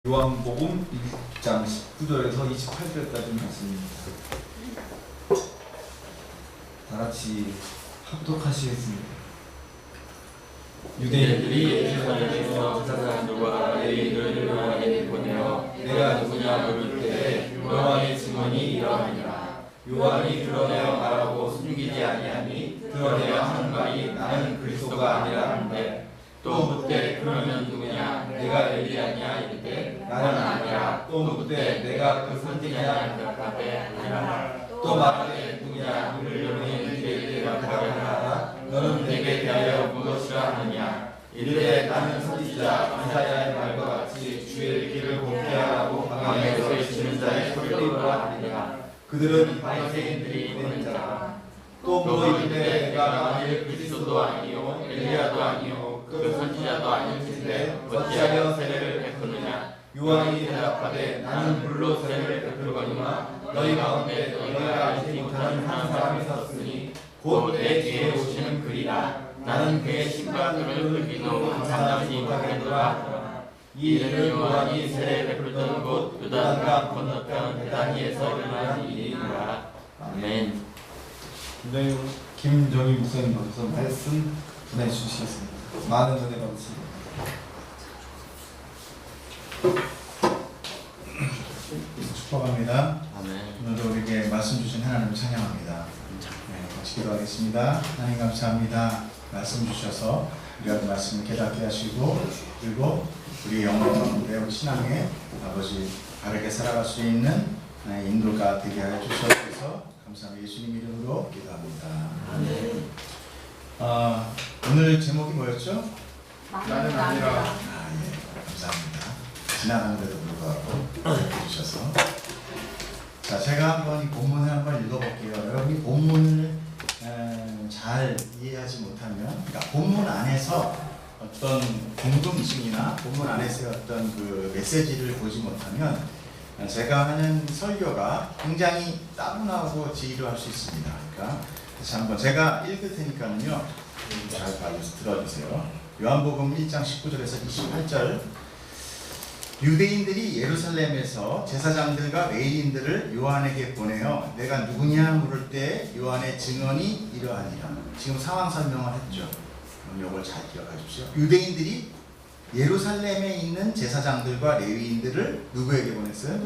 요한복음 1장 19절에서 28절까지 말씀입니다. 다 같이 합독하시겠습니다. 유대인들이 예루살렘에서 제사장들과 레위인들을 요한에게 보내어 내가 누구냐 물을 때에 요한의 증언이 이러하니라. 요한이 드러내어 말하고 숨기지 아니하니 드러내어 하는 말이 나는 그리스도가 아니라 하는데 또 묻되 그러면 누구냐 내가 엘리야냐 이르되 나는 아니라 또 묻되 내가 그 선지자냐 대답하되 아니라 또 말하되 누구냐 이르려니 이르되 대답하게 하라. 너는 내게 대하여 무엇이라 하느냐 이르되 나는 선지자 이사야의 말과 같이 주의 길을 곱게 하라고 광야에서 외치는 자의 소리로라 하니라. 그들은 바리새인들이 보낸 자라. 또 이르되 내가 만일 그리스도도 아니요 엘리야도 아니요 그 선지자도 아닐진데 어찌하여 세례를 베푸느냐. 요한이 대답하되 나는 물로 세례를 베풀거니와 너희 가운데 너희가 알지 못하는 한 사람이 섰으니 곧 내 뒤에 오시는 그리라. 나는 그의 신발들을 긁기도 감당하지 못하겠노라 하더라. 이 일은 요한이 세례 베풀던 곳 요단강 건너편 베다니에서 일어난 일이니라. 아멘. 김정희 목사님께서 말씀 보내주시겠습니다. 많은 은혜 받으십니다. 축복합니다. 아멘. 오늘도 우리에게 말씀 주신 하나님을 찬양합니다. 같이 기도하겠습니다. 하나님 감사합니다. 말씀 주셔서 우리가 그 말씀을 깨닫게 하시고 그리고 우리의 영혼 가운데 우리 신앙에 아버지 바르게 살아갈 수 있는 하나의 인도가 되게 하여 주셔서 감사합니다. 예수님 이름으로 기도합니다. 아멘. 오늘 제목이 뭐였죠? 나는 아니라. 예, 감사합니다. 지나가는데도 불구하고 해주셔서. 자, 제가 한번 이 본문을 한번 읽어볼게요. 여러분이 본문을 잘 이해하지 못하면, 그러니까 본문 안에서 어떤 궁금증이나 본문 안에서의 어떤 그 메시지를 보지 못하면 제가 하는 설교가 굉장히 따분하고 지루할 수 있습니다. 그러니까 다시 한번 제가 읽을 테니까요. 잘 들어주세요. 요한복음 1장 19절에서 28절. 유대인들이 예루살렘에서 제사장들과 레위인들을 요한에게 보내어 내가 누구냐 물을 때 요한의 증언이 이러하니라. 지금 상황 설명을 했죠. 그럼 이걸 잘 기억하십시오. 유대인들이 예루살렘에 있는 제사장들과 레위인들을 누구에게 보냈어요?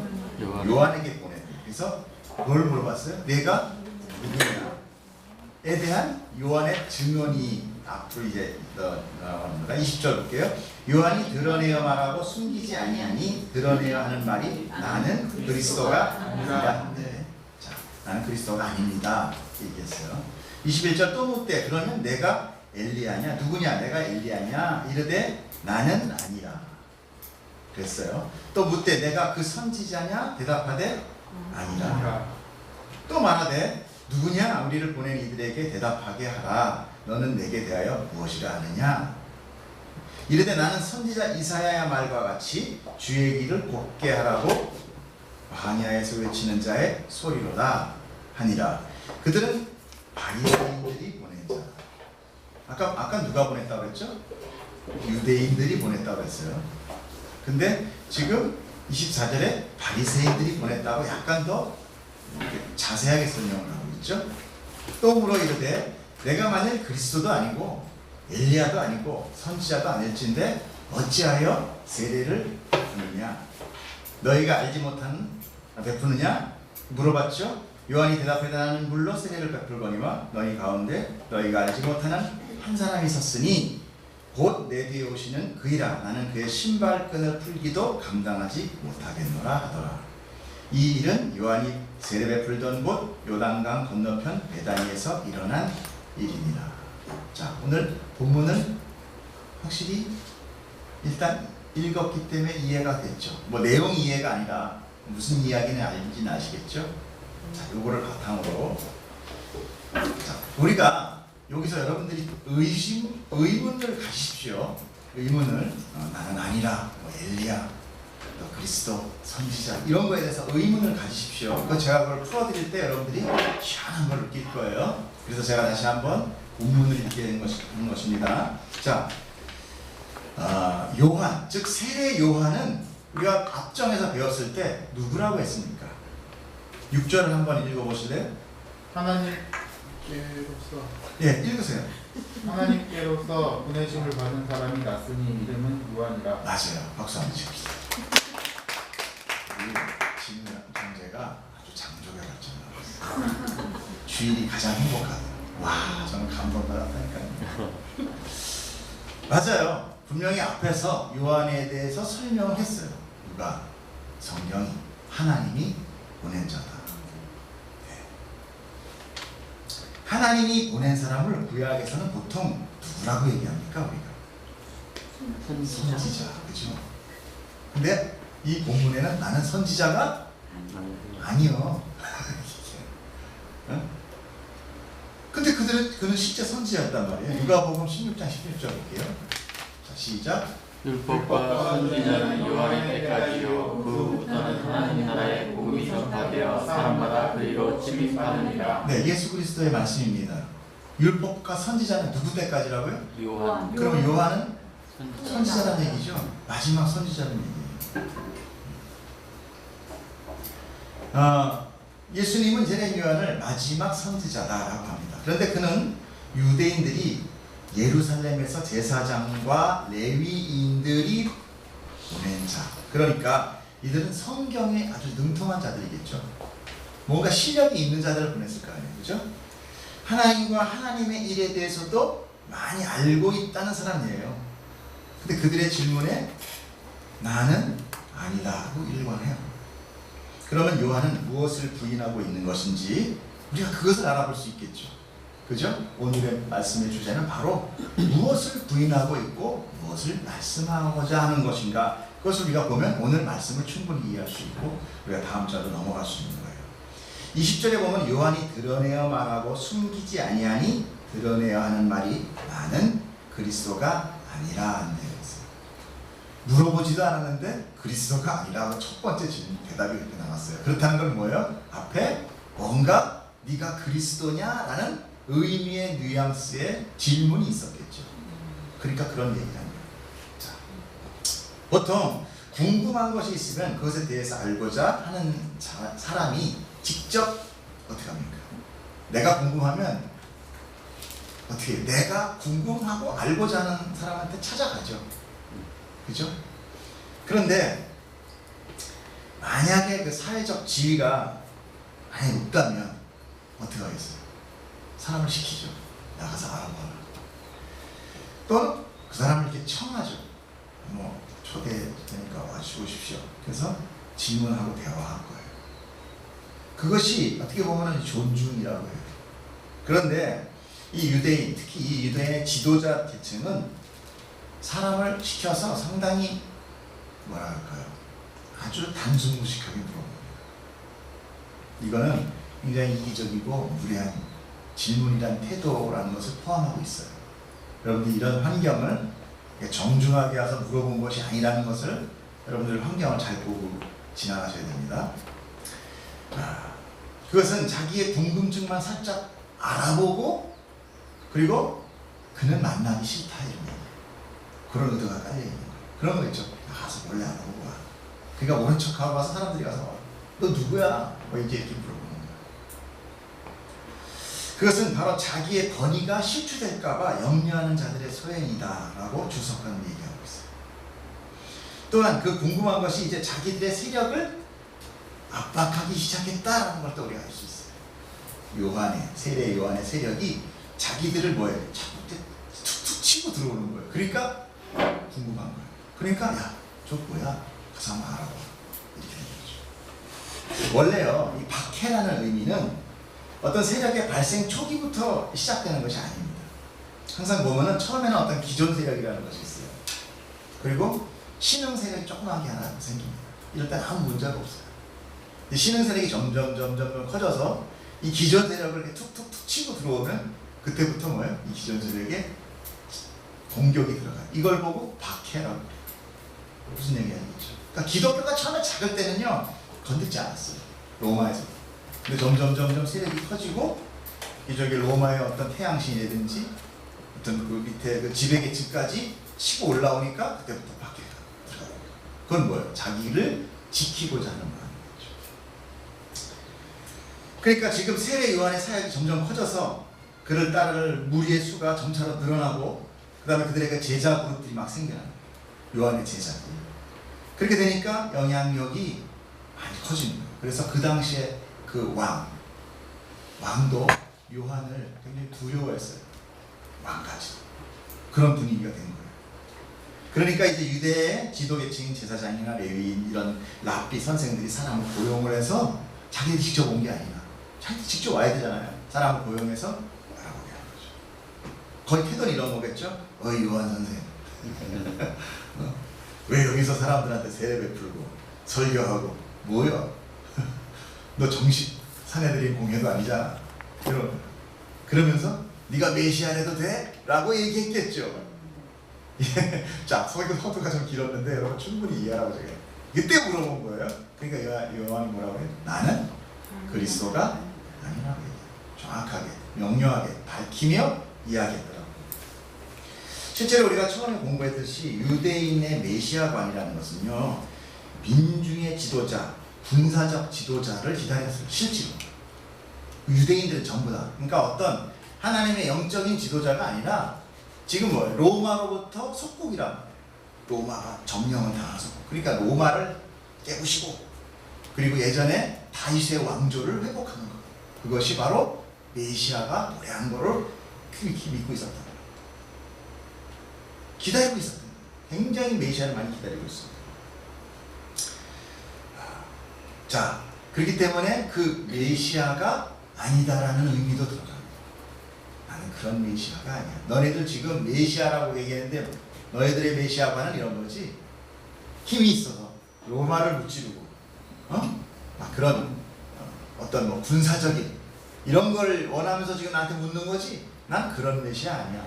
요한에게 보냈어요. 그래서 뭘 물어봤어요? 내가 누구냐에 대한 요한의 증언이 앞으로 이제 나옵니다. 20절 볼게요. 요한이 드러내어 말하고 숨기지 아니하니 드러내어 하는 말이 나는 그리스도가 아니라 한데, 자, 나는 그리스도가 아닙니다 얘기했어요. 21절 또 묻되 그러면 내가 엘리야냐 누구냐 내가 엘리야냐 이르되 나는 아니라 그랬어요. 또 묻되 내가 그 선지자냐 대답하되 아니라. 또 말하되 누구냐 우리를 보낸 이들에게 대답하게 하라. 너는 내게 대하여 무엇이라 하느냐. 이르되 나는 선지자 이사야의 말과 같이 주의 길을 곱게 하라고 광야에서 외치는 자의 소리로다 하니라. 그들은 바리새인들이 보낸 자. 아까 누가 보냈다고 그랬죠? 유대인들이 보냈다고 했어요. 근데 지금 24절에 바리새인들이 보냈다고 약간 더 자세하게 설명을 하고 있죠. 또 물어 이르되 내가 만일 그리스도도 아니고 엘리야도 아니고 선지자도 아닐진데 어찌하여 세례를 베푸느냐. 너희가 알지 못하는 베푸느냐 물어봤죠. 요한이 대답하되 나는 물로 세례를 베풀거니와 너희 가운데 너희가 알지 못하는 한 사람이 섰으니 곧 내 뒤에 오시는 그이라. 나는 그의 신발끈을 풀기도 감당하지 못하겠노라 하더라. 이 일은 요한이 세례 베풀던 곳 요단강 건너편 베다니에서 일어난 일이니라. 자, 오늘 본문은 확실히 일단 읽었기 때문에 이해가 됐죠. 뭐 내용 이해가 아니라 무슨 이야기는 알지는 아시겠죠? 자, 요거를 바탕으로 자, 우리가 여기서 여러분들이 의문을 가지십시오. 의문을 나는 아니라 뭐 엘리야 또 그리스도 선지자 이런 거에 대해서 의문을 가지십시오. 그 제가 그걸 풀어드릴 때 여러분들이 희한한 걸 느낄 거예요. 그래서 제가 다시 한번 본문을 읽게 된 것입니다. 자, 요한, 즉 세례 요한은 우리가 앞정에서 배웠을 때 누구라고 했습니까? 6절을 한번 읽어보실래요? 하나님께로서 예, 읽으세요. 하나님께로서 보내심을 받은 사람이 났으니 이름은 요한이라. 맞아요. 박수 한번 칩시다. 우리 지금 형제가 아주 장족에 갔잖아요. 주일이 가장 행복하다. 와, 저는 감동받았다니까요. 맞아요. 분명히 앞에서 요한에 대해서 설명을 했어요. 누가? 성경이 하나님이 보낸 자다. 네. 하나님이 보낸 사람을 구약에서는 보통 누구라고 얘기합니까? 우리가 선지자, 그죠? 근데 이 본문에는 나는 선지자가 아니요. 근데 그는 실제 선지자였단 말이에요. 누가복음 16장 16절 볼게요. 자, 시작. 율법과 선지자는 요한의 때까지요 그 후부터는 하나님 나라의 복음이 전파되어 사람마다 그리로 침입하느니라. 네, 예수 그리스도의 말씀입니다. 율법과 선지자는 누구 때까지라고요? 요한. 그럼 요한은 선지자라는 얘기죠. 마지막 선지자라는 얘기예요. 예수님은 제레미야를 마지막 선지자다라고 합니다. 그런데 그는 유대인들이 예루살렘에서 제사장과 레위인들이 보낸 자, 그러니까 이들은 성경에 아주 능통한 자들이겠죠. 뭔가 실력이 있는 자들을 보냈을 거 아니에요, 그죠? 하나님과 하나님의 일에 대해서도 많이 알고 있다는 사람이에요. 근데 그들의 질문에 나는 아니다고 일관해요. 그러면 요한은 무엇을 부인하고 있는 것인지 우리가 그것을 알아볼 수 있겠죠. 그죠? 오늘의 말씀의 주제는 바로 무엇을 부인하고 있고 무엇을 말씀하고자 하는 것인가. 그것을 우리가 보면 오늘 말씀을 충분히 이해할 수 있고 우리가 다음 절로 넘어갈 수 있는 거예요. 20절에 보면 요한이 드러내어 말하고 숨기지 아니하니 드러내어 하는 말이 나는 그리스도가 아니라 한대요. 물어보지도 않았는데 그리스도가 아니라고 첫 번째 질문 대답이 그렇게 나왔어요. 그렇다는 건 뭐예요? 앞에 뭔가 네가 그리스도냐라는 의미의 뉘앙스의 질문이 있었겠죠. 그러니까 그런 얘기를 합니다. 자, 보통 궁금한 것이 있으면 그것에 대해서 알고자 하는 사람이 직접 어떻게 합니까? 내가 궁금하면 어떻게 해요? 내가 궁금하고 알고자 하는 사람한테 찾아가죠. 그죠? 그런데 만약에 그 사회적 지위가 많이 높다면 어떻게 하겠어요? 사람을 시키죠. 나가서 알아봐라. 또는 그 사람을 이렇게 청하죠. 뭐 초대되니까 와주십시오. 그래서 질문하고 대화할 거예요. 그것이 어떻게 보면 존중이라고 해요. 그런데 이 유대인, 특히 이 유대인의 지도자 계층은 사람을 시켜서 상당히 뭐라 할까요? 아주 단순무식하게 물어봅니다. 이거는 굉장히 이기적이고 무례한 질문이란 태도라는 것을 포함하고 있어요. 여러분들 이런 환경을 정중하게 와서 물어본 것이 아니라는 것을 여러분들 환경을 잘 보고 지나가셔야 됩니다. 그것은 자기의 궁금증만 살짝 알아보고 그리고 그는 만나기 싫다 이런 얘기예요. 그런 의도가 깔려있는 거예요. 그런 거 있죠. 가서 몰래 알아보고 와. 그러니까 모른 척하고 와서 사람들이 가서 너 누구야? 뭐 이렇게 물어보는 거예요. 그것은 바로 자기의 번위가 실추될까봐 염려하는 자들의 소행이다 라고 주석가는 얘기하고 있어요. 또한 그 궁금한 것이 이제 자기들의 세력을 압박하기 시작했다라는 걸 또 우리가 알 수 있어요. 세례 요한의 세력이 자기들을 뭐예요? 자꾸 툭툭 치고 들어오는 거예요. 그러니까 궁금한 거예요. 그러니까 야, 저 뭐야? 가서 한번 알아봐. 이렇게 되는 거죠. 원래요, 이 박해라는 의미는 어떤 세력의 발생 초기부터 시작되는 것이 아닙니다. 항상 보면은 처음에는 어떤 기존 세력이라는 것이 있어요. 그리고 신흥 세력이 조그맣게 하나 생깁니다. 이럴 땐 아무 문제가 없어요. 신흥 세력이 점점 커져서 이 기존 세력을 이렇게 툭툭툭 치고 들어오면 그때부터 뭐예요? 이 기존 세력에 공격이 들어가요. 이걸 보고 박해라고 해요. 무슨 얘기하겠죠? 그러니까 기독교가 처음에 작을 때는요 건드지 않았어요. 로마에서. 근데 점점 세력이 커지고 이쪽에 로마의 어떤 태양신이라든지 어떤 그 밑에 그 지배계층까지 치고 올라오니까 그때부터 박해가 들어가요. 그건 뭐예요? 자기를 지키고자 하는 마음이죠. 그러니까 지금 세례 요한의 사역이 점점 커져서 그를 따를 무리의 수가 점차로 늘어나고 그 다음에 그들에게 제자 그룹들이 막 생겨나요. 요한의 제자들. 그렇게 되니까 영향력이 많이 커지는 거예요. 그래서 그 당시에 그 왕도 요한을 굉장히 두려워했어요. 왕까지. 그런 분위기가 된 거예요. 그러니까 이제 유대의 지도계층인 제사장이나 레위인 이런 랍비 선생들이 사람을 고용을 해서 자기들이 직접 온 게 아니라 자기들이 직접 와야 되잖아요. 사람을 고용해서 알아보게 하는 거죠. 거의 태도는 이런 거겠죠. 어이 요한 선생 왜 여기서 사람들한테 세례 베풀고 설교하고 뭐야? 너 정식 사내들인 공회도 아니잖아. 그러면서 네가 메시아라도 돼? 라고 얘기했겠죠. 자, 설교가 좀 길었는데 여러분 충분히 이해하라고 제가 이때 물어본 거예요. 그러니까 요한이 뭐라고 해요? 나는 그리스도가 아니라고 얘기해요. 정확하게 명료하게 밝히며 이야기했더라고요. 실제로 우리가 처음에 공부했듯이 유대인의 메시아관이라는 것은요, 민중의 지도자, 군사적 지도자를 기다렸어요. 실제로 유대인들은 전부 다. 그러니까 어떤 하나님의 영적인 지도자가 아니라 지금 뭐예요? 로마로부터 속국이란 말이에요. 로마가 점령을 당한 속국. 그러니까 로마를 깨부시고 그리고 예전에 다윗의 왕조를 회복하는 거예요. 그것이 바로 메시아가 노래한 거를 믿고 있었던 거예요. 기다리고 있었던 거예요. 굉장히 메시아를 많이 기다리고 있었어요. 자, 그렇기 때문에 그 메시아가 아니다라는 의미도 들어갑니다. 나는 그런 메시아가 아니야. 너네들 지금 메시아라고 얘기했는데 너희들의 메시아관은 이런 거지. 힘이 있어서 로마를 무찌르고 막 그런 어떤 뭐 군사적인 이런 걸 원하면서 지금 나한테 묻는 거지. 난 그런 메시아 아니야.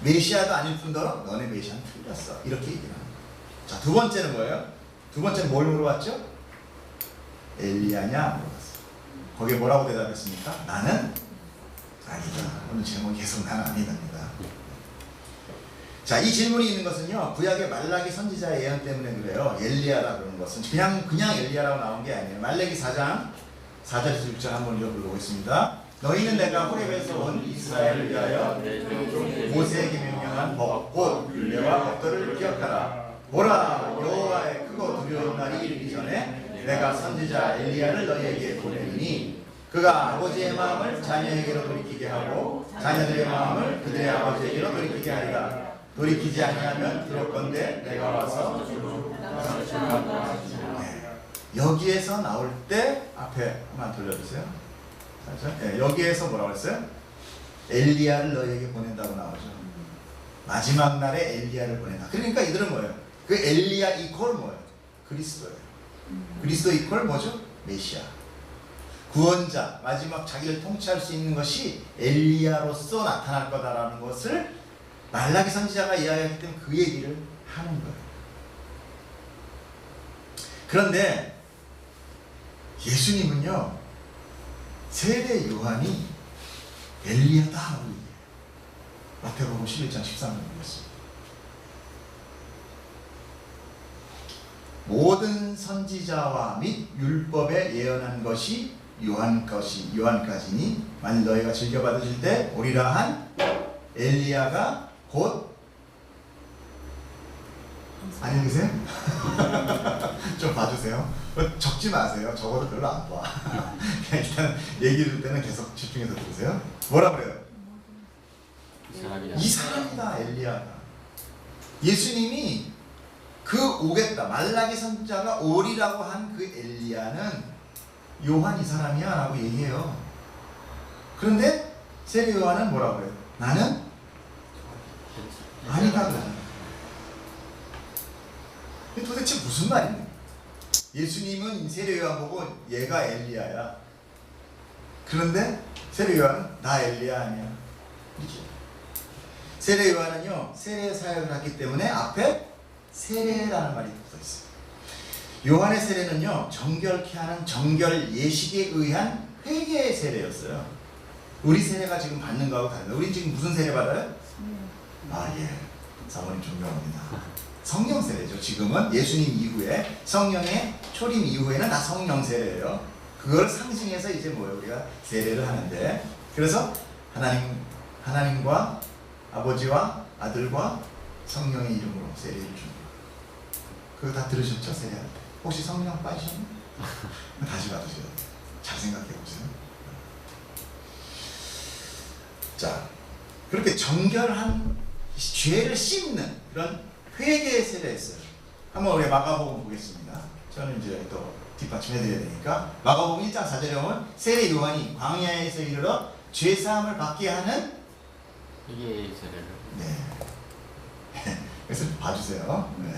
메시아도 아닐 뿐더러 너네 메시아는 틀렸어. 이렇게 얘기를 하는 거예요. 자, 두 번째는 뭐예요? 두 번째는 뭘 물어봤죠? 엘리야냐 물어봤어요. 거기에 뭐라고 대답했습니까? 나는 아니다. 오늘 제목이 계속 나는 아니다입니다. 자, 이 질문이 있는 것은요, 구약의 말라기 선지자의 예언 때문에 그래요. 엘리야라 그러는 것은 그냥 엘리야라고 나온 게 아니에요. 말라기 4장 4절에서 6절 한번 읽어보겠습니다. 너희는 내가 호렙에서 온 이스라엘을 위하여 모세에게 명령한 법, 곧 율례와 법도를 기억하라. 보라, 여호와의 크고 두려운 날이 이르기 전에 내가 선지자 엘리야를 너희에게 보내리니 그가 아버지의 마음을 자녀에게로 돌이키게 하고 자녀들의 마음을 그들의 아버지에게로 돌이키게 하리라. 돌이키지 아니하면 그럴건대 내가 와서 여기에서 나올 때 앞에 한번 돌려주세요. 네, 여기에서 뭐라고 했어요? 엘리야를 너희에게 보낸다고 나오죠. 마지막 날에 엘리야를 보낸다. 그러니까 이들은 뭐예요? 그 엘리야 이퀄 뭐예요? 그리스도예요. 그리스도 이퀄 뭐죠? 메시아. 구원자, 마지막 자기를 통치할 수 있는 것이 엘리야로서 나타날 거다라는 것을 말라기 선지자가 이야기했기 때문에 그 얘기를 하는 거예요. 그런데 예수님은요, 세례 요한이 엘리야다라고 얘기해요. 마태복음 11장 13절 보겠습니다. 모든 선지자와 및 율법에 예언한 것이 요한까지니 만일 너희가 즐겨받으실 때 오리라 한 엘리야가 곧 안 읽으세요? 좀 봐주세요. 적지 마세요. 적어도 별로 안 봐. 일단 얘기 들을 때는 계속 집중해서 들으세요. 뭐라 그래요? 이 사람이다, 엘리야가. 예수님이 그 오겠다, 말라기 선지자가 오리라고 한 그 엘리야는 요한 이 사람이야 라고 얘기해요. 그런데 세례 요한은 뭐라고 그래요? 나는 아니다 그러잖아요. 도대체 무슨 말입니까? 예수님은 세례 요한 보고 얘가 엘리야야. 그런데 세례 요한은 나 엘리야 아니야. 이렇게. 세례 요한은요, 세례 사역을 했기 때문에 앞에 세례라는 말이 붙어 있어요. 요한의 세례는요, 정결케 하는 정결 예식에 의한 회개의 세례였어요. 우리 세례가 지금 받는 거하고 다릅니다. 우리 지금 무슨 세례 받아요? 아, 예. 사모님 존경합니다. 성령 세례죠. 지금은 예수님 이후에 성령의 초림 이후에는 다 성령 세례예요. 그걸 상징해서 이제 뭐예요? 우리가 세례를 하는데, 그래서 하나님과 아버지와 아들과 성령의 이름으로 세례를 줍니다. 그거 다 들으셨죠? 세례할 때. 혹시 성령 빠지셨나요? 다시 받으셔야 돼요. 잘 생각해 보세요. 자, 그렇게 정결한 죄를 씻는 그런 회개의 세례였어요. 한번 우리 마가복음 보겠습니다. 저는 이제 또 뒷받침해드려야 되니까. 마가복음 1장 4절에 보면 세례 요한이 광야에서 이르러 죄사함을 받게 하는 회개의 세례를. 네. 그래서 봐주세요. 네.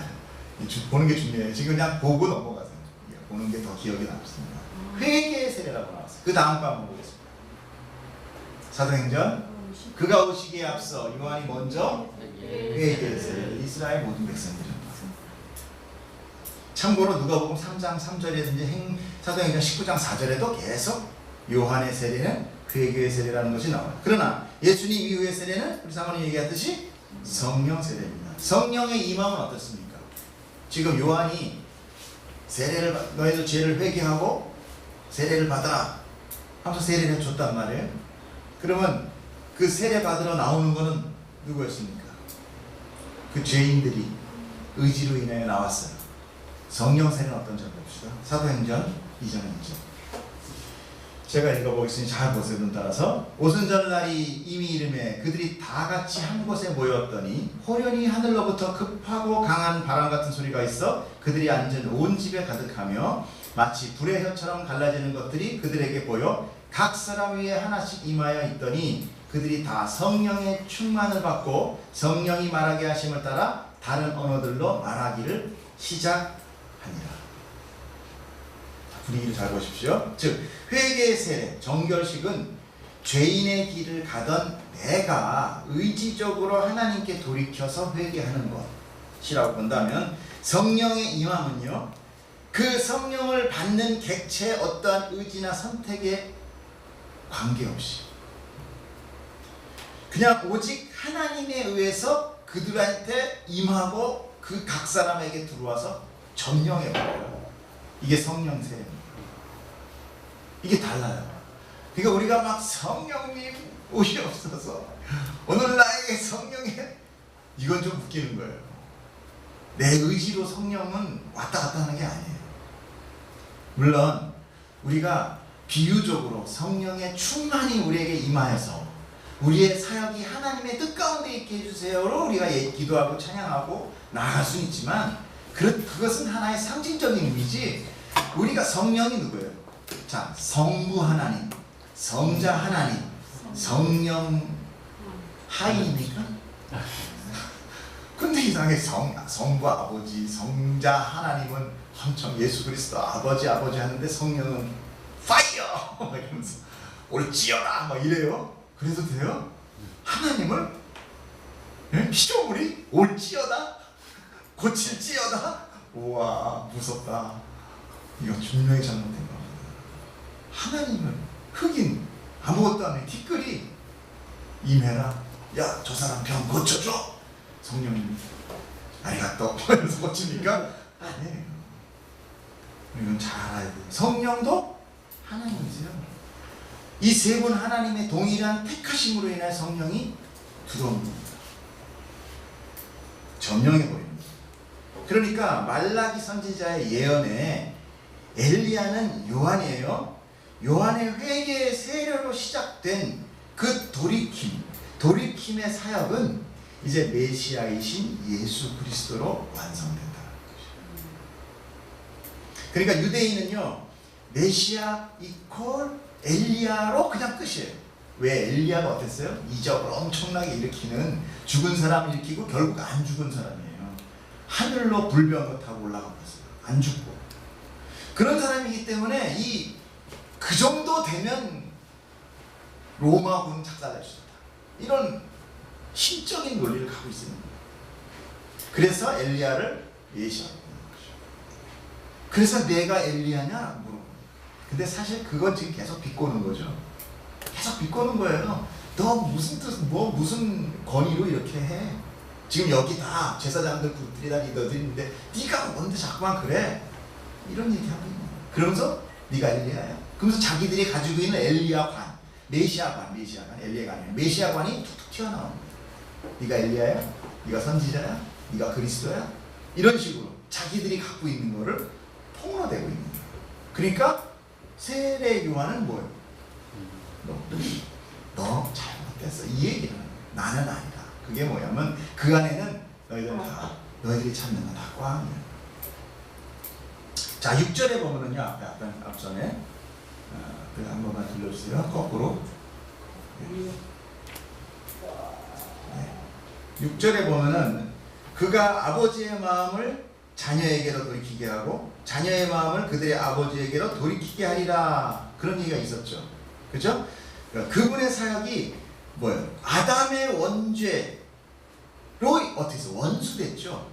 보는 게 중요해요. 지금 그냥 보고 넘어가세요. 보는 게 더 기억에 남습니다. 회개의 세례라고 나왔어요. 그 다음 거 한번 보겠습니다. 사도행전. 그가 오시기에 앞서 요한이 먼저 회개의 세례를 이스라엘 모든 백성들이 참고로 누가복음 3장 3절에든지 사도행전 19장 4절에도 계속 요한의 세례는 회개의 세례라는 것이 나와요. 그러나 예수님 이후의 세례는 우리 사모님 얘기했듯이 성령 세례입니다. 성령의 임함은 어떻습니까? 지금 요한이 세례를 너희도 죄를 회개하고 세례를 받아라 하면서 세례를 줬단 말이에요. 그러면 그 세례 받으러 나오는 거는 누구였습니까? 그 죄인들이 의지로 인하여 나왔어요. 성령 세례는 어떤지 봅시다. 사도행전 2장 2절. 제가 읽어보겠으니 잘 보세요. 눈 따라서. 오순절날이 이미 이름에 그들이 다 같이 한 곳에 모였더니 호련히 하늘로부터 급하고 강한 바람 같은 소리가 있어 그들이 앉은 온 집에 가득하며 마치 불의 혀처럼 갈라지는 것들이 그들에게 보여 각 사람 위에 하나씩 임하여 있더니 그들이 다 성령의 충만을 받고 성령이 말하게 하심을 따라 다른 언어들로 말하기를 시작하니라. 분위기를 잘 보십시오. 즉 회개의 세례, 정결식은 죄인의 길을 가던 내가 의지적으로 하나님께 돌이켜서 회개하는 것이라고 본다면, 성령의 임함은요, 그 성령을 받는 객체의 어떠한 의지나 선택에 관계없이 그냥 오직 하나님에 의해서 그들한테 임하고 그 각 사람에게 들어와서 점령해버려요. 이게 성령 세례입니다. 이게 달라요. 그러니까 우리가 막 성령님 오시옵소서, 오늘 나에게 성령에, 이건 좀 웃기는 거예요. 내 의지로 성령은 왔다 갔다 하는 게 아니에요. 물론 우리가 비유적으로 성령의 충만히 우리에게 임하여서 우리의 사역이 하나님의 뜻 가운데 있게 해주세요로 우리가 기도하고 찬양하고 나아갈 수는 있지만, 그것은 하나의 상징적인 의미지, 우리가 성령이 누구예요? 자, 성부 하나님, 성자 하나님, 성령 하이입니까? 근데 이상하게 성부 아버지, 성자 하나님은 엄청 예수 그리스도 아버지 하는데 성령은 파이어! 막 이러면서 올지어라! 막 이래요. 그래도 돼요? 하나님을 피조물이 올지어다? 고칠지어다? 우와, 무섭다. 이거 분명히 잘못된 겁니다. 하나님을 흑인 아무것도 안 해 티끌이 임해라, 야 저 사람 병 고쳐줘, 성령님 아리가또 이러면서 고치니까 아니에요. 이건 잘 알아야 돼요. 성령도 하나님이세요. 이 세 분 하나님의 동일한 택하심으로 인해 성령이 들어오는 겁니다. 점령해 버립니다. 그러니까 말라기 선지자의 예언에 엘리야는 요한이에요. 요한의 회개의 세례로 시작된 그 돌이킴의 사역은 이제 메시아이신 예수 그리스도로 완성된다는 것이죠. 그러니까 유대인은요, 메시아 이퀄 엘리야로 그냥 끝이에요. 왜? 엘리야가 어땠어요? 이적을 엄청나게 일으키는, 죽은 사람을 일으키고 결국 안 죽은 사람이에요. 하늘로 불병거 타고 올라가 버렸어요. 안 죽고. 그런 사람이기 때문에 그 정도 되면 로마군 작살날 수 있다, 이런 신적인 논리를 갖고 있습니다. 그래서 엘리야를 예시하는 거죠. 그래서 내가 엘리야냐? 물어봅니다. 근데 사실 그건 지금 계속 비꼬는 거죠. 계속 비꼬는 거예요. 너 무슨 뜻, 무슨 권위로 이렇게 해? 지금 여기 다 제사장들 그들이 다 리더들인데 네가 뭔데 자꾸만 그래? 이런 얘기하고 있는 거야. 그러면서 네가 엘리야야. 그러면서 자기들이 가지고 있는 엘리야관, 메시아관, 엘리야가 아니야. 메시아관이 툭툭 튀어나오는 거야. 네가 엘리야야? 네가 선지자야? 네가 그리스도야? 이런 식으로 자기들이 갖고 있는 거를 폭로되고 있는 거야. 그러니까 세례 요한은 뭐예요? 너 잘못됐어. 이 얘기를 하는 거야. 나는 아니다. 그게 뭐냐면 그 안에는 너희들이 찾는 건 다 꽝이야. 자, 6절에 보면은요, 앞전에 한 번만 들려주세요. 거꾸로. 네. 6절에 보면은 그가 아버지의 마음을 자녀에게로 돌이키게 하고 자녀의 마음을 그들의 아버지에게로 돌이키게 하리라. 그런 얘기가 있었죠. 그죠? 그분의 사역이 뭐예요? 아담의 원죄로 어떻게 해서 원수됐죠.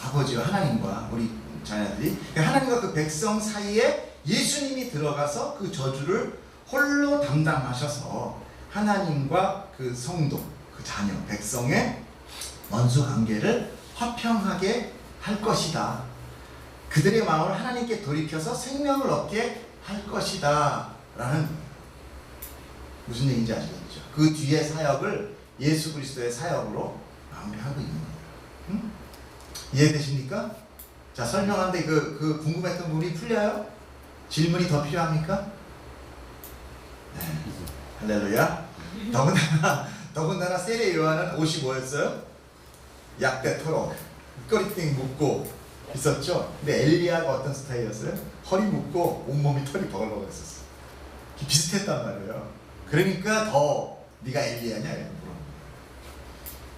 아버지와 하나님과 우리 자녀들이 하나님과 그 백성 사이에 예수님이 들어가서 그 저주를 홀로 담당하셔서 하나님과 그 성도, 그 자녀, 백성의 원수 관계를 화평하게 할 것이다. 그들의 마음을 하나님께 돌이켜서 생명을 얻게 할 것이다. 라는 무슨 얘기인지 아시겠죠? 그 뒤에 사역을 예수 그리스도의 사역으로 마무리하고 있는 거예요. 응? 이해되십니까? 자, 설명하는데 그 궁금했던 부분이 풀려요? 질문이 더 필요합니까? 네. 할렐루야. 더군다나 세례 요한은 옷이 뭐였어요? 약대 토록, 꼬리땡 묶고 있었죠. 근데 엘리야가 어떤 스타일이었어요? 허리 묶고 온몸이 털이 버글버글 했었어. 비슷했단 말이에요. 그러니까 더 네가 엘리야냐 이런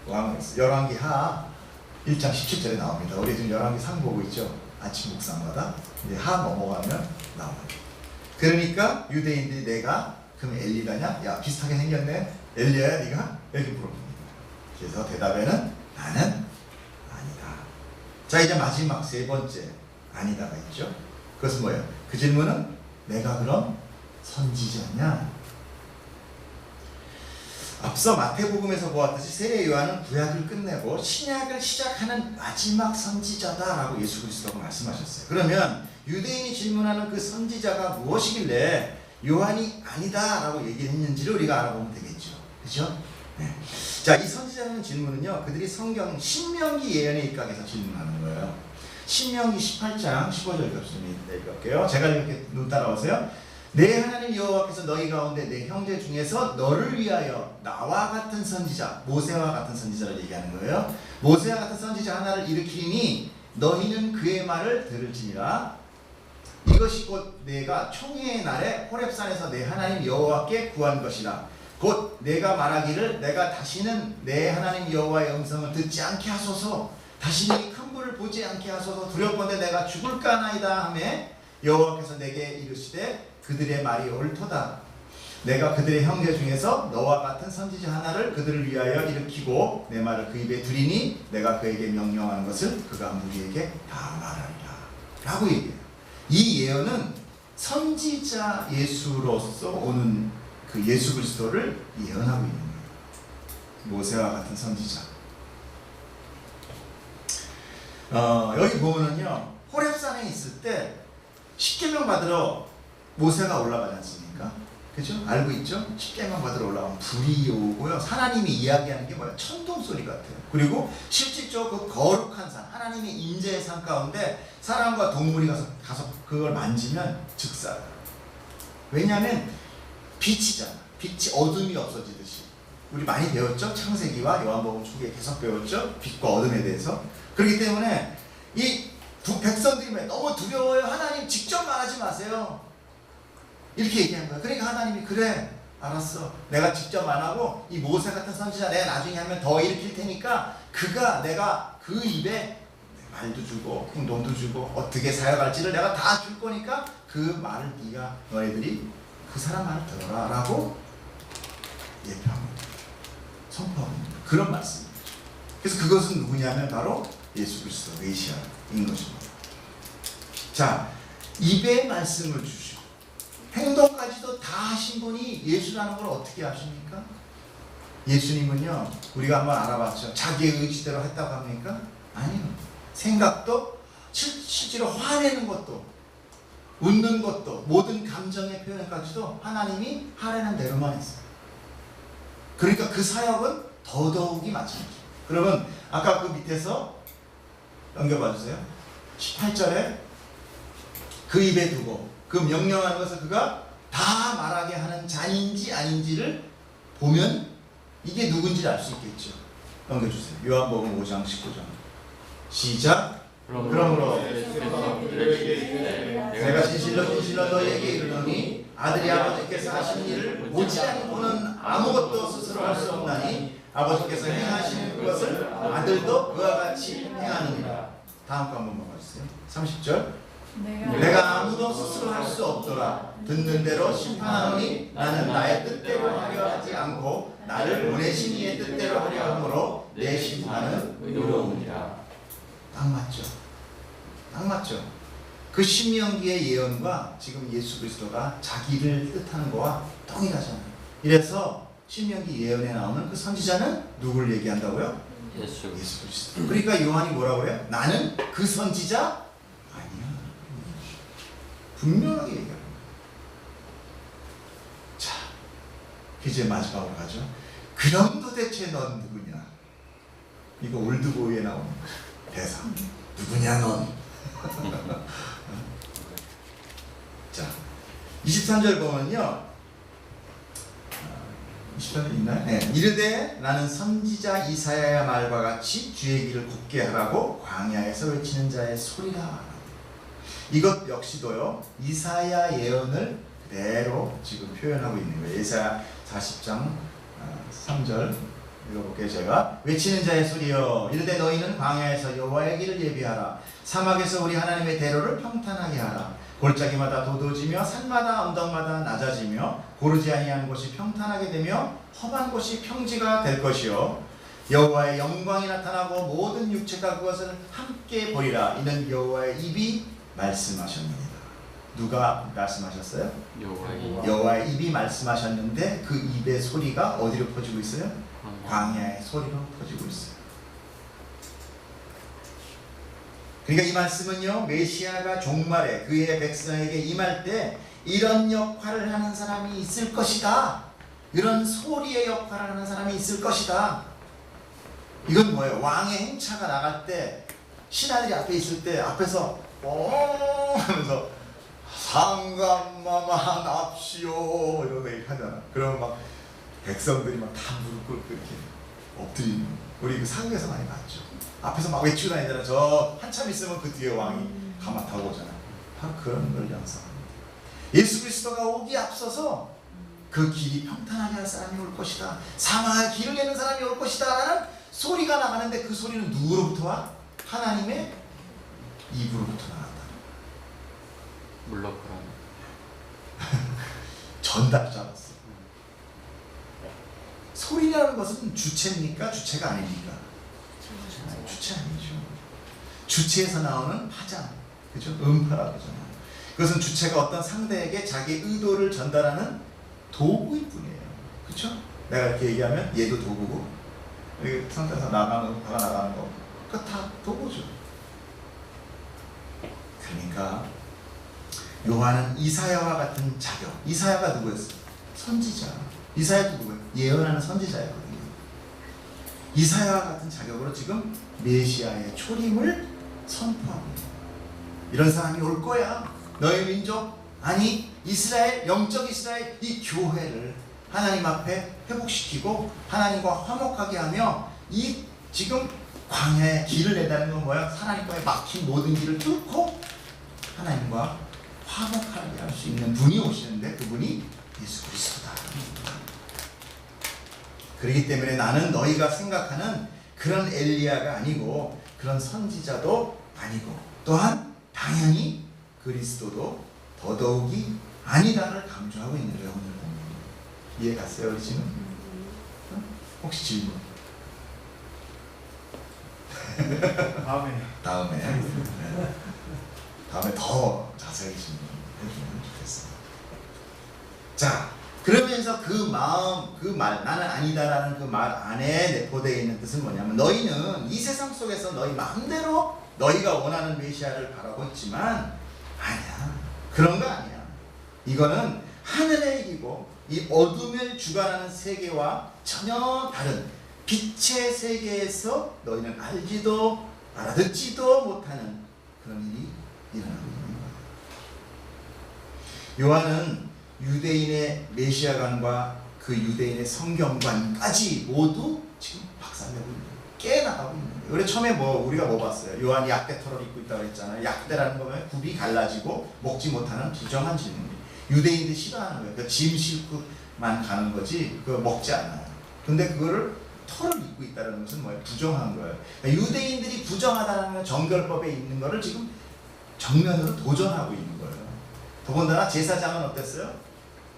물어보는 거예요. 열왕기하 1장 17절에 나옵니다. 우리 지금 열왕기 상 보고 있죠. 아침 묵상마다 이제 하 넘어가면 나옵니다. 그러니까 유대인들이 내가 그럼 엘리다냐? 야, 비슷하게 생겼네. 엘리야야 네가? 이렇게 물어봅니다. 그래서 대답에는 나는 아니다. 자, 이제 마지막 세 번째 아니다가 있죠. 그것은 뭐예요? 그 질문은 내가 그럼 선지자냐? 앞서 마태복음에서 보았듯이 세례 요한은 구약을 끝내고 신약을 시작하는 마지막 선지자다라고 예수 그리스도가 말씀하셨어요. 그러면 유대인이 질문하는 그 선지자가 무엇이길래 요한이 아니다라고 얘기했는지를 우리가 알아보면 되겠죠. 그렇죠? 네. 자, 이 선지자라는 질문은요, 그들이 성경 신명기 예언에 입각해서 질문하는 거예요. 신명기 18장 15절까지 좀 읽을게요. 제가 이렇게 눈 따라오세요. 내 하나님 여호와께서 너희 가운데 내 형제 중에서 너를 위하여 나와 같은 선지자, 모세와 같은 선지자를 얘기하는 거예요. 모세와 같은 선지자 하나를 일으키니 너희는 그의 말을 들을지니라. 이것이 곧 내가 총회의 날에 호렙산에서 내 하나님 여호와께 구한 것이라. 곧 내가 말하기를 내가 다시는 내 하나님 여호와의 음성을 듣지 않게 하소서, 다시는 큰 불을 보지 않게 하소서, 두렵건대 내가 죽을까 하나이다 하매 여호와께서 내게 이르시되 그들의 말이 옳도다. 내가 그들의 형제 중에서 너와 같은 선지자 하나를 그들을 위하여 일으키고 내 말을 그 입에 두리니 내가 그에게 명령하는 것을 그가 무리에게 다 말하리라 라고 얘기해요. 이 예언은 선지자 예수로서 오는 그 예수 그리스도를 예언하고 있는 거예요. 모세와 같은 선지자. 여기 보면은요, 호렙산에 있을 때 십계명 받으러 모세가 올라가지 않습니까? 그죠? 알고 있죠? 십계명 받으러 올라가면 불이 오고요. 하나님이 이야기하는 게 뭐야? 천둥 소리 같아요. 그리고 실질적으로 그 거룩한 산, 하나님의 인재의 산 가운데 사람과 동물이 가서 그걸 만지면 즉사요. 왜냐하면 빛이잖아. 빛이 어둠이 없어지듯이. 우리 많이 배웠죠? 창세기와 요한복음 초기에 계속 배웠죠? 빛과 어둠에 대해서. 그렇기 때문에 이 백성들이 너무 두려워요. 하나님 직접 말하지 마세요. 이렇게 얘기한 거예요. 그러니까 하나님이 그래 알았어. 내가 직접 안 하고 이 모세 같은 선지자 내가 나중에 하면 더 일으킬 테니까 내가 그 입에 말도 주고 행동도 주고 어떻게 사역할지를 내가 다 줄 거니까 그 말을 너희들이 그 사람 말을 들어라 라고 예표합니다. 선포합니다. 그런 말씀이죠. 그래서 그것은 누구냐면 바로 예수 그리스도 메시아인 것입니다. 자, 입에 말씀을 주시고 행동까지도 다 하신 분이 예수라는 걸 어떻게 아십니까? 예수님은요, 우리가 한번 알아봤죠. 자기의 의지대로 했다고 합니까? 아니요. 생각도 실제로 화내는 것도, 웃는 것도, 모든 감정의 표현까지도 하나님이 하라는 대로만 했어요. 그러니까 그 사역은 더더욱이 마찬가지예요. 그러면 아까 그 밑에서 넘겨봐 주세요. 18절에 그 입에 두고 그 명령하는 것을 그가 다 말하게 하는 자인지 아닌지를 보면 이게 누군지 알 수 있겠죠. 넘겨주세요. 요한복음 5장 19절 시작. 그러므로 내가 진실로 너희에게 이르노니 아들이 아버지께서 하신 일을 오지 않고는 아무것도 스스로 할 수 없나니 아버지께서 행하시는 그것을 아들도 그와 같이 행하느니라. 다음 거 한번 봐주세요. 30절 내가 아무도 스스로 할 수 없더라. 듣는 대로 심판하노니 나는 나의 뜻대로 하려 하지 않고 나를 보내신 이의 뜻대로 하려 하므로 내 심판은 의로우니라. 딱 맞죠? 딱 맞죠? 그 신명기의 예언과 지금 예수 그리스도가 자기를 뜻하는 거와 동일하잖아요. 이래서 신명기 예언에 나오는 그 선지자는 누구를 얘기한다고요? 예수 그리스도. 그러니까 요한이 뭐라고 해요? 나는 그 선지자 아니야. 분명하게 얘기하는 거예요. 자, 이제 마지막으로 가죠. 그럼 도대체 넌 누구냐? 이거 올드보이에 나오는 대사. 누구냐 넌? 자, 23절 보면요. 20절 있나요? 네. 이르되 나는 선지자 이사야의 말과 같이 주의 길을 굳게 하라고 광야에서 외치는 자의 소리라. 이것 역시도요, 이사야 예언을 그대로 지금 표현하고 있는 거예요. 이사야 40장 3절 읽어볼게요. 제가 외치는 자의 소리여 이르되 너희는 광야에서 여호와의 길을 예비하라. 사막에서 우리 하나님의 대로를 평탄하게 하라. 골짜기마다 도도지며 산마다 언덕마다 낮아지며 고르지 아니한 곳이 평탄하게 되며 험한 곳이 평지가 될 것이요 여호와의 영광이 나타나고 모든 육체가 그것을 함께 보리라. 이는 여호와의 입이 말씀하셨느니라. 누가 말씀하셨어요? 여호와의 입이 말씀하셨는데 그 입의 소리가 어디로 퍼지고 있어요? 광야의 소리로 퍼지고 있어요. 그러니까 이 말씀은요, 메시아가 종말에 그의 백성에게 임할 때 이런 역할을 하는 사람이 있을 것이다. 이런 소리의 역할을 하는 사람이 있을 것이다. 이건 뭐예요? 왕의 행차가 나갈 때 신하들이 앞에 있을 때 앞에서 하면서 상감마마 납시오 이러고 얘기하잖아. 그러면 막 백성들이 막 다 무릎 꿇고 이렇게 엎드리는, 우리 그 사극에서 많이 봤죠. 앞에서 막 외치고 다니잖아. 저 한참 있으면 그 뒤에 왕이 가마 타고 오잖아. 다 그런 걸 양상합니다. 예수 그리스도가 오기 앞서서 그 길이 평탄하게 할 사람이 올 것이다. 사망의 길을 내는 사람이 올 것이다 라는 소리가 나가는데 그 소리는 누구로부터 와? 하나님의 입으로부터 나간다. 물러가라. 전달자로서. 소리라는 것은 주체입니까? 주체가 아닙니까? 주체 아니죠. 주체에서 나오는 파장, 그죠? 음파라고 하잖아요. 그것은 주체가 어떤 상대에게 자기 의도를 전달하는 도구일 뿐이에요. 그렇죠? 내가 이렇게 얘기하면 얘도 도구고, 여기 상태에서 나가는 음파가 나가는 거, 그거 다 도구죠. 그러니까 요한은 이사야와 같은 자격. 이사야가 누구였어요? 선지자. 이사야도 누구예요? 예언하는 선지자였거든요. 이사야와 같은 자격으로 지금 메시아의 초림을 선포하고 있어요. 이런 사람이 올 거야. 너희 민족, 아니 이스라엘, 영적 이스라엘, 이 교회를 하나님 앞에 회복시키고 하나님과 화목하게 하며 이 지금 광야의 길을 내다는 건 뭐야? 하나님과의 막힌 모든 길을 뚫고 하나님과 화목하게 할 수 있는 분이 오시는데 그분이 예수 그리스도다. 그렇기 때문에 나는 너희가 생각하는 그런 엘리야가 아니고 그런 선지자도 아니고 또한 당연히 그리스도도 더더욱이 아니다를 강조하고 있는 거예요. 오늘 이해 갔어요? 우리 지금? 혹시 질문? 다음에 더 자세히 질문해 주면 좋겠습니다. 자, 그러면서 그 마음, 그 말, 나는 아니다라는 그 말 안에 내포되어 있는 뜻은 뭐냐면 너희는 이 세상 속에서 너희 마음대로 너희가 원하는 메시아를 바라고 있지만 아니야. 그런 거 아니야. 이거는 하늘의 일이고 이 어둠을 주관하는 세계와 전혀 다른 빛의 세계에서 너희는 알지도 알아듣지도 못하는 그런 일이 일어나고 있는 거예요. 요한은 유대인의 메시아관과 그 유대인의 성경관까지 모두 지금 박살내고 있는 거예요. 깨나가고 있는 거예요. 우리 처음에 우리가 봤어요? 요한이 약대털을 입고 있다고 했잖아요. 약대라는 거면 굽이 갈라지고 먹지 못하는 부정한 질문이에요. 유대인들이 싫어하는 거예요. 짐 싣고만 가는 거지 그거 먹지 않아요. 근데 그거를 털을 입고 있다는 것은 뭐예요? 부정한 거예요. 그러니까 유대인들이 부정하다는 정결법에 있는 거를 지금 정면으로 도전하고 있는 거예요. 더군다나 제사장은 어땠어요?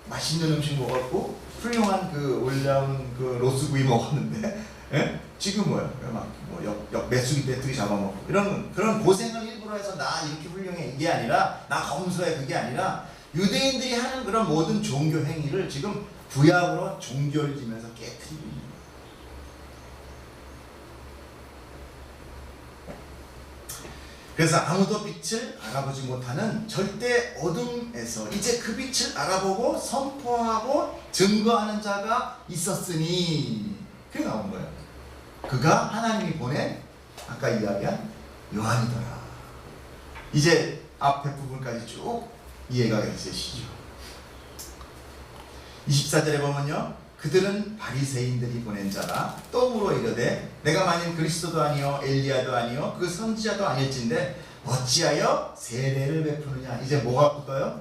맛있는 음식 먹었고 훌륭한 그 올라온 그 로스구이 먹었는데 예? 지금 뭐예요? 막 메뚜기 잡아먹고 이런 그런 고생을 일부러 해서 나 이렇게 훌륭해 이게 아니라 나 검소해 그게 아니라 유대인들이 하는 그런 모든 종교 행위를 지금 구약으로 종교를 지면서 깨트리고 있는 거예요. 그래서 아무도 빛을 알아보지 못하는 절대 어둠에서 이제 그 빛을 알아보고 선포하고 증거하는 자가 있었으니 그게 나온 거예요. 그가 하나님이 보낸 아까 이야기한 요한이더라. 이제 앞에 부분까지 쭉 이해가 되시죠. 24절에 보면요. 그들은 바리새인들이 보낸 자라 또 물어 이르되 내가 만일 그리스도도 아니요 엘리야도 아니요 그 선지자도 아닐진데 어찌하여 세례를 베푸느냐. 이제 뭐가 붙어요?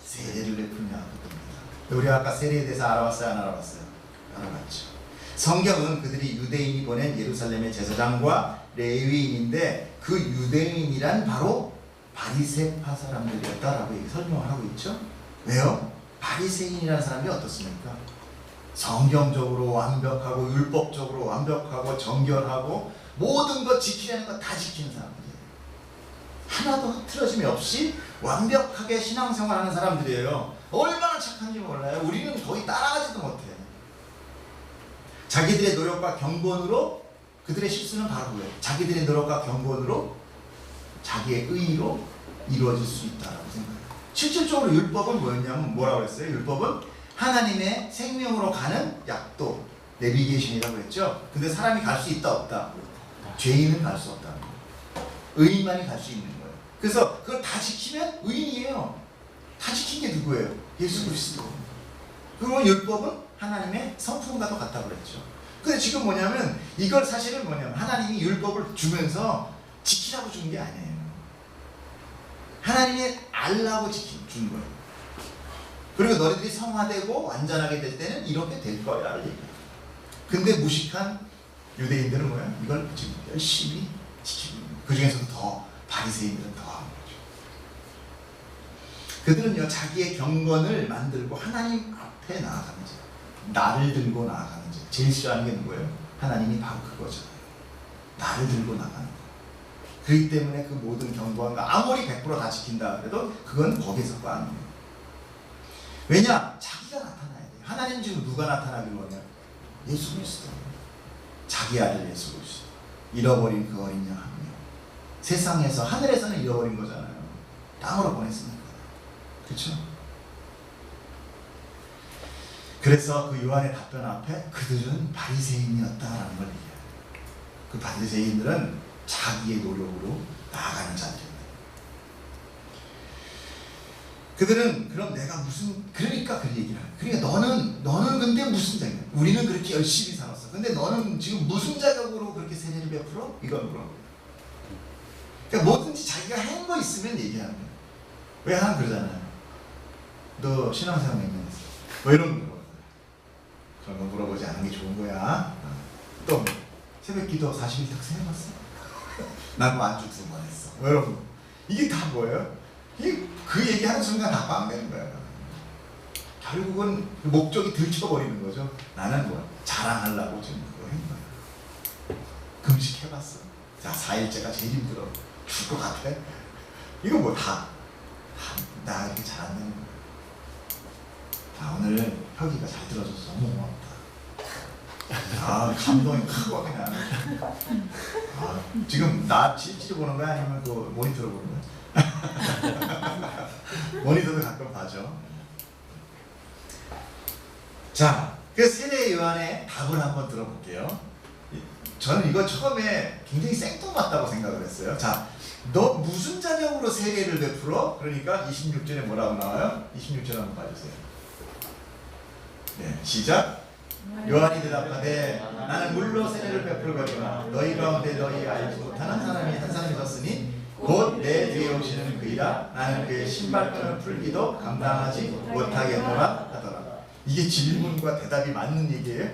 세례를 베푸느냐 붙습니다. 우리 아까 세례에 대해서 알아봤어요? 안 알아봤어요? 알아봤죠. 성경은 그들이 유대인이 보낸 예루살렘의 제사장과 레위인인데 그 유대인이란 바로 바리새파 사람들이었다라고 설명을 하고 있죠. 왜요? 바리새인이라는 사람이 어떻습니까? 성경적으로 완벽하고 율법적으로 완벽하고 정결하고 모든 것 지키려는 거 다 지키는 사람들이에요. 하나도 흐트러짐이 없이 완벽하게 신앙생활하는 사람들이에요. 얼마나 착한지 몰라요. 우리는 거의 따라가지도 못해. 자기들의 노력과 경건으로 그들의 실수는 바로 그거예요. 자기들의 노력과 경건으로 자기의 의로 이루어질 수 있다라고 생각해요. 실질적으로 율법은 뭐였냐면 뭐라고 했어요? 율법은 하나님의 생명으로 가는 약도, 내비게이션이라고 했죠. 근데 사람이 갈 수 있다 없다? 죄인은 갈 수 없다. 의인만이 갈 수 있는 거예요. 그래서 그걸 다 지키면 의인이에요. 다 지킨 게 누구예요? 예수 그리스도. 그리고 율법은 하나님의 성품과도 같다고 그랬죠. 근데 지금 뭐냐면 이걸 사실은 뭐냐면 하나님이 율법을 주면서 지키라고 준 게 아니에요. 하나님이 알라고 준 거예요. 그리고 너희들이 성화되고 완전하게 될 때는 이렇게 될 거야 얘기해요. 근데 무식한 유대인들은 뭐야? 이걸 지금 열심히 지키고 있는 거예요. 그 중에서도 더 바리새인들은 더 하는 거죠. 그들은요 자기의 경건을 만들고 하나님 앞에 나아가는 자, 나를 들고 나아가는 자. 제일 싫어하는 게 누구예요? 하나님이 바로 그거잖아요. 나를 들고 나가는 거. 그렇기 때문에 그 모든 경건과 아무리 100% 다 지킨다 그래도 그건 거기서가 아니에요. 왜냐? 자기가 나타나야 돼요. 하나님 지금 누가 나타나길 원해요? 예수 그리스도. 자기 아들 예수 그리스도. 잃어버린 그 어린 양 한 명. 세상에서 하늘에서는 잃어버린 거잖아요. 땅으로 보냈으니까. 그렇죠? 그래서 그 요한의 답변 앞에 그들은 바리새인이었다라는 걸 얘기해요. 그 바리새인들은 자기의 노력으로 나아가는 자들입니다. 그들은 그럼 내가 무슨 그러니까 그 얘기를 해요. 그러니까 너는 근데 무슨 자격? 우리는 그렇게 열심히 살았어. 근데 너는 지금 무슨 자격으로 그렇게 세례를 베풀어? 이건 물어. 그러니까 뭐든지 자기가 한 거 있으면 얘기하는 거예요. 왜 하나 그러잖아요. 너 신앙생활 몇 년 했어? 뭐 이런 거 물어봐요. 그런 거 물어보지 않는 게 좋은 거야. 또 뭐? 새벽기도 40일 탁 해봤어? 난 만주 2번 했어. 뭐 이런 거. 이게 다 뭐예요? 그 얘기하는 순간 다 망되는 거예요. 결국은 목적이 들켜버리는 거죠. 나는 뭐 자랑하려고 지금 그거 한 거야. 금식해봤어. 자 4일째가 제일 힘들어. 죽을 것 같아. 이거 뭐 나 이렇게 잘 안 되는 거야. 오늘 혁이가 잘 들어줘서 너무 고맙다. 감동이 확 와 그냥. 지금 나 실제로 보는 거야 아니면 그 모니터로 보는 거야? 모니터도 가끔 봐죠. 자, 그 세례 요한의 답을 한번 들어볼게요. 저는 이거 처음에 굉장히 생뚱맞다고 생각을 했어요. 자, 너 무슨 자격으로 세례를 베풀어? 그러니까 26절에 뭐라고 나와요? 26절 한번 봐주세요. 네, 시작. 요한이 대답하되 나는 물로 세례를 베풀거니와 너희 가운데 너희 알지 못하는 사람이 한 사람이 있었으니 곧 내 뒤에 오시는 그이라. 나는 그의 신발끈을 풀기도 감당하지 못하겠노라 하더라. 이게 질문과 대답이 맞는 얘기예요?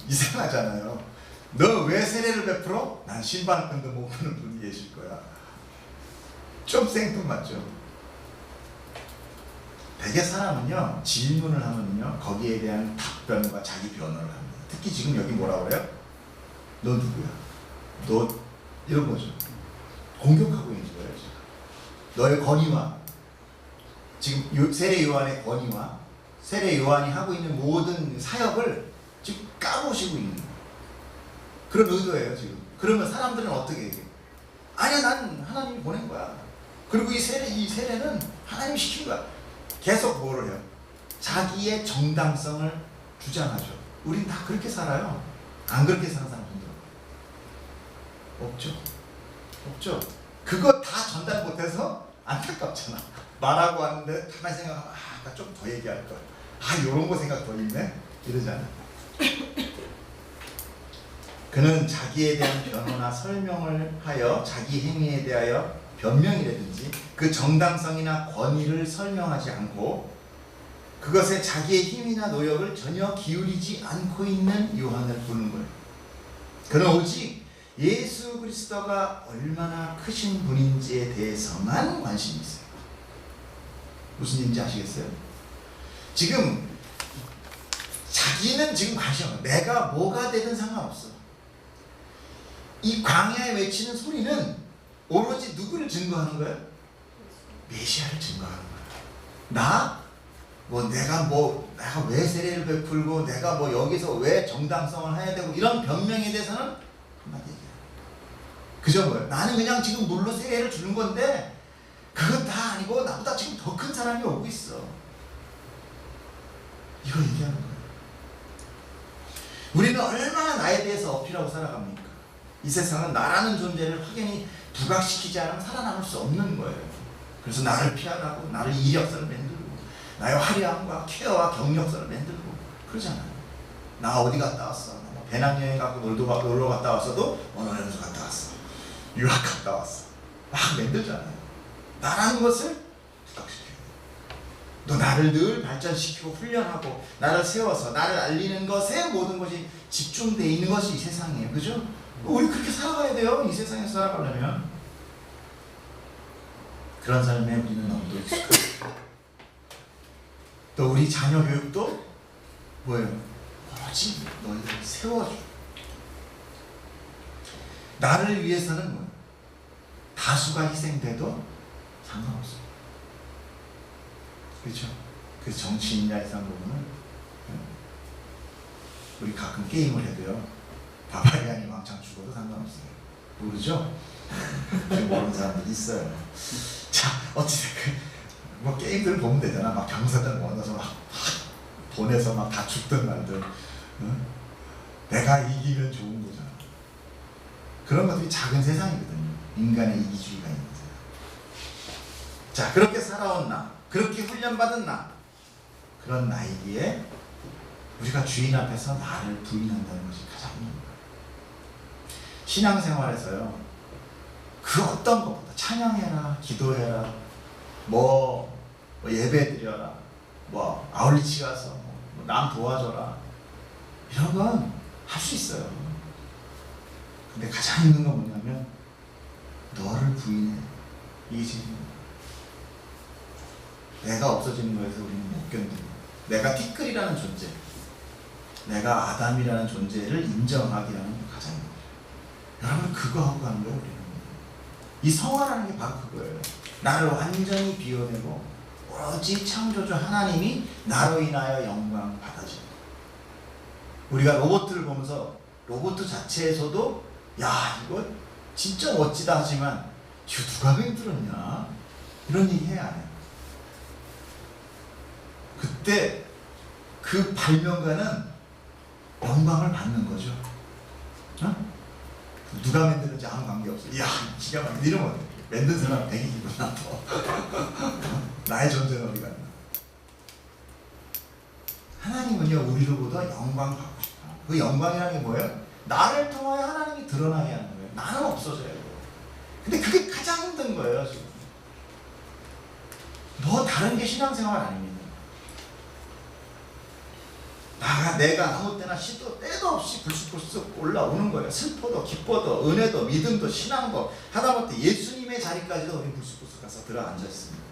이상하잖아요. 너 왜 세례를 베풀어? 난 신발끈도 못 푸는 분이 계실 거야. 좀 생뚱맞죠? 대개 사람은요, 질문을 하면요, 거기에 대한 답변과 자기 변호를 합니다. 특히 지금 여기 뭐라고 그래요? 너 누구야? 너 이런 거죠. 공격하고 있는 거예요. 지금. 너의 권위와 지금 세례 요한의 권위와 세례 요한이 하고 있는 모든 사역을 지금 까부시고 있는 그런 의도예요. 지금. 그러면 사람들은 어떻게 얘기해? 아니야, 난 하나님이 보낸 거야. 그리고 이 세례는 하나님이 시킨 거야. 계속 뭐를 해요? 자기의 정당성을 주장하죠. 우린 다 그렇게 살아요. 안 그렇게 사는 사람들 없죠? 없죠? 그거 다 전달 못해서 안타깝잖아. 말하고 왔는데 가만히 생각하면 아까 좀 더 얘기할 걸. 요런 거 생각 더 있네? 이러잖아. 그는 자기에 대한 변호나 설명을 하여 자기 행위에 대하여 변명이라든지 그 정당성이나 권위를 설명하지 않고 그것에 자기의 힘이나 노력을 전혀 기울이지 않고 있는 요한을 보는 거예요. 그는 오직 예수 그리스도가 얼마나 크신 분인지에 대해서만 관심이 있어요. 무슨 얘기인지 아시겠어요? 지금 자기는 지금 관심 없어요. 내가 뭐가 되든 상관없어. 이 광야에 외치는 소리는 오로지 누구를 증거하는 거예요? 메시아를 증거하는 거예요. 내가 왜 세례를 베풀고 내가 뭐 여기서 왜 정당성을 해야 되고 이런 변명에 대해서는 한마디 얘기해요. 그죠? 뭐예요? 나는 그냥 지금 물로 세례를 주는 건데 그건 다 아니고 나보다 지금 더 큰 사람이 오고 있어. 이거 얘기하는 거예요. 우리는 얼마나 나에 대해서 어필하고 살아갑니까? 이 세상은 나라는 존재를 확연히 부각시키지 않으면 살아남을 수 없는 거예요. 그래서 나를 피하라고 나를 이력서를 만들고 나의 화려함과 쾌어와 경력서를 만들고 그러잖아요. 나 어디 갔다 왔어? 배낭여행 가고 놀러 갔다 왔어도 언어연수 갔다 왔어. 유학 갔다 왔어. 막 만들잖아요. 나라는 것을 부각시켜요. 너 나를 늘 발전시키고 훈련하고 나를 세워서 나를 알리는 것에 모든 것이 집중되어 있는 것이 이 세상이에요. 그죠? 우리 그렇게 살아가야 돼요. 이 세상에서 살아가려면. 그런 삶에 우리는 너무도 익숙하고 또 우리 자녀 교육도 뭐예요? 오로지 너희를 세워줘. 나를 위해서는 뭐예요? 다수가 희생돼도 상관없어요. 그렇죠? 그 정치인이나 이상 보면은 우리 가끔 게임을 해도요. 바바리안이 왕창 죽어도 상관없어요. 모르죠? 모르는 사람들이 있어요. 자, 어찌됐든 뭐 게임들 보면 되잖아. 막 병사들 모아서 막 보내서 막 다 죽든 말든 내가 이기면 좋은 거잖아. 그런 것들이 작은 세상이거든요. 인간의 이기주의가 있는 세상. 자, 그렇게 살아온 나, 그렇게 훈련받은 나, 그런 나이기에 우리가 주인 앞에서 나를 부인한다는 것이 가장 힘든 거예요. 신앙생활에서요, 그 어떤 것보다 찬양해라, 기도해라, 뭐 예배드려라, 뭐 아울리치 가서 뭐 남 도와줘라, 이런 건 할 수 있어요. 근데 가장 힘든 건 뭐냐면 너를 부인해. 이게 제일 힘든 거야. 내가 없어지는 거에서 우리는 못 견디고, 내가 티끌이라는 존재, 내가 아담이라는 존재를 인정하기라는 게 가장 힘든 거예요. 여러분, 그거 하고 가는 거예요. 우리는 이 성화라는 게 바로 그거예요. 나를 완전히 비워내고 오로지 창조주 하나님이 나로 인하여 영광 받아지는 거예요. 우리가 로봇을 보면서 로봇 자체에서도 야 이거 진짜 멋지다 하지만 이거 누가 만들었냐 이런 얘기 해야 해요. 그때 그 발명가는 영광을 받는 거죠. 어? 누가 만드는지 아무 관계없어. 이야 기가 막히네 이러면 어떡해. 만든 사람 되게 기분 나빠. 나의 존재는 어디 갔나. 하나님은요 우리로부터 영광 받고 싶어요. 그 영광이라는 게 뭐예요? 나를 통하여 하나님이 드러나게 하는 거예요. 나는 없어져야 돼요. 근데 그게 가장 힘든 거예요 지금. 뭐 다른 게 신앙생활 아닙니다. 내가 아무 때나 시도 때도 없이 불쑥불쑥 올라오는 거예요. 슬퍼도 기뻐도 은혜도 믿음도 신앙도 하다못해 예수님의 자리까지도 우리 불쑥불쑥 가서 들어앉아 있습니다.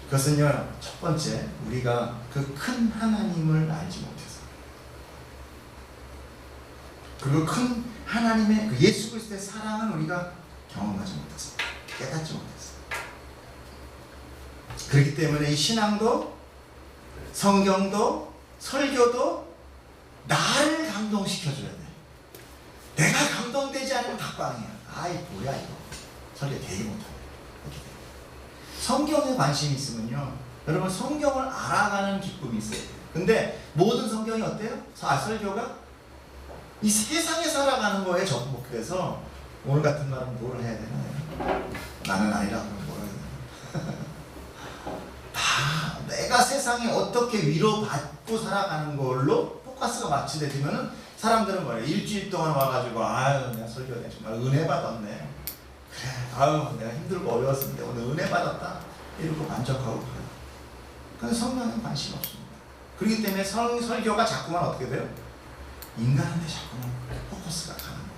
그것은요 첫 번째 우리가 그 큰 하나님을 알지 못해서, 그리고 큰 하나님의 그 예수 그리스도의 사랑은 우리가 경험하지 못해서, 깨닫지 못해서. 그렇기 때문에 이 신앙도 성경도 설교도 나를 감동시켜줘야 돼. 내가 감동되지 않으면 각방이야. 아이 뭐야 이거 설교 되게 못하네. 성경에 관심이 있으면요 여러분 성경을 알아가는 기쁨이 있어요. 근데 모든 성경이 어때요? 설교가 이 세상에 살아가는 거에 접목해서 오늘 같은 날은 뭘 해야 되나? 나는 아니라고 뭘 해야 되나? 다 내가 세상에 어떻게 위로받고 살아가는 걸로 포커스가 맞추되면 사람들은 뭐래? 일주일 동안 와가지고 아유 내가 설교네 정말 은혜 받았네. 그래 아유 내가 힘들고 어려웠는데 오늘 은혜 받았다 이러고 만족하고 가요. 근데 성경에 관심이 없습니다. 그렇기 때문에 설교가 자꾸만 어떻게 돼요? 인간한테 자꾸만 포커스가 가는 거예요.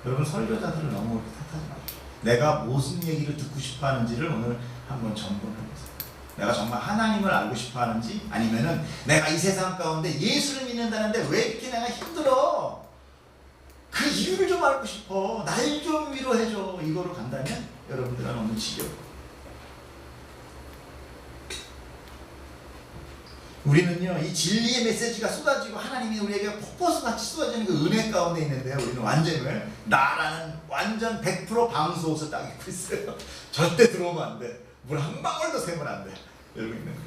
여러분 설교자들을 너무 그렇게 탓하지 마십시오. 내가 무슨 얘기를 듣고 싶어 하는지를 오늘 한번 점검해 보세요. 내가 정말 하나님을 알고 싶어 하는지, 아니면은 내가 이 세상 가운데 예수를 믿는다는데 왜 이렇게 내가 힘들어? 그 이유를 좀 알고 싶어. 날 좀 위로해줘. 이거로 간다면 여러분들은 너무 지겨워. 우리는요 이 진리의 메시지가 쏟아지고 하나님이 우리에게 폭포수같이 쏟아지는 그 은혜 가운데 있는데 우리는 완전히 나라는 완전 100% 방수옷을 딱 입고 있어요. 절대 들어오면 안 돼. 물 한 방울도 새면 안 돼. 이러고 있는 거예요.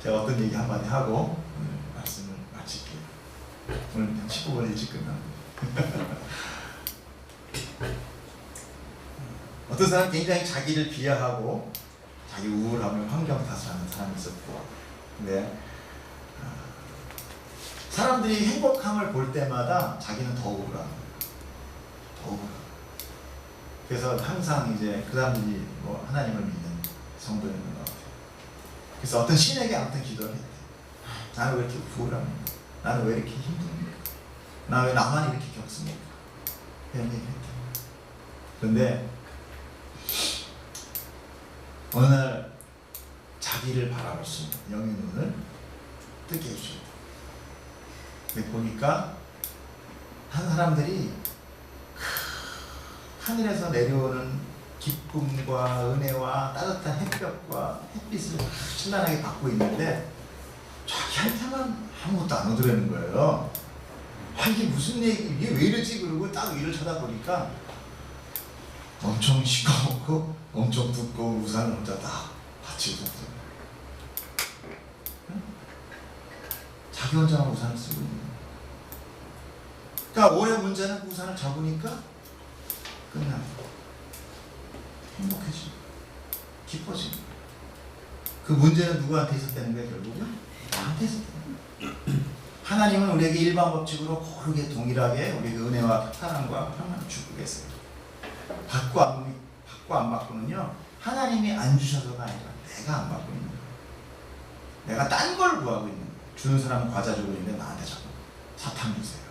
제가 어떤 얘기 한마디 하고 오늘 말씀을 마칠게요. 오늘 그냥 15분 일찍 끝납니다. 어떤 사람 굉장히 자기를 비하하고 자기 우울함을 환경 탓하는 사람이 있었고, 근데 사람들이 행복함을 볼 때마다 자기는 더 우울한 거예요. 더 우울한 거예요. 그래서 항상 이제 그 사람들이 뭐 하나님을 믿는 성도였는 것 같아요. 그래서 어떤 신에게 아무튼 기도를 했대. 나는 왜 이렇게 우울합니까? 나는 왜 이렇게 힘듭니까? 나는 왜 나만 이렇게 겪습니까? 이런 얘기를 했대. 그런데 어느 날 자기를 바라볼 수 있는 영의 눈을 뜨게 해주셨다. 근데 보니까 한 사람들이 하늘에서 내려오는 기쁨과 은혜와 따뜻한 햇볕과 햇빛을 찬란하게 받고 있는데 자기한테만 아무것도 안 오더라는 거예요. 아 이게 무슨 얘기, 이게 왜 이러지? 그러고 딱 위를 쳐다보니까 엄청 시커멓고 엄청 두꺼운 우산을 혼자 딱 받치고 있었어요. 자기 혼자만 우산을 쓰고 있는 거예요. 그러니까 올해 문제는 그 우산을 접으니까 끝납니다. 행복해지고 기뻐지고. 그 문제는 누구한테 있었다는 거예요? 결국은 나한테 있었다는 거예요. 하나님은 우리에게 일반 법칙으로 고르게 동일하게 우리에게 은혜와 사랑과 평안을 주고 계세요. 받고 안 받고는요 하나님이 안 주셔서가 아니라 내가 안 받고 있는 거예요. 내가 딴 걸 구하고 있는 거예요. 주는 사람은 과자 주고 있는데 나한테 자꾸 사탕 주세요,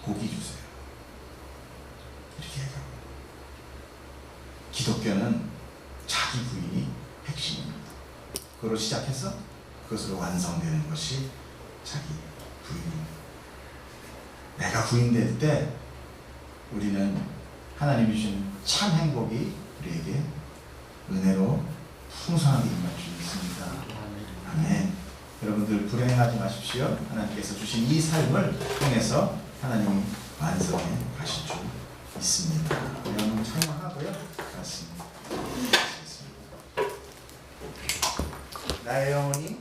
고기 주세요 이렇게 해요. 기독교는 자기 부인이 핵심입니다. 그걸로 시작해서 그것으로 완성되는 것이 자기 부인입니다. 내가 부인될 때 우리는 하나님이 주신 참 행복이 우리에게 은혜로 풍성하게 임할 줄 믿습니다. 아멘. 여러분들 불행하지 마십시오. 하나님께서 주신 이 삶을 통해서 하나님이 완성해 가실 줄 믿습니다. 여러분 찬양하고요. 말씀 나의 영혼이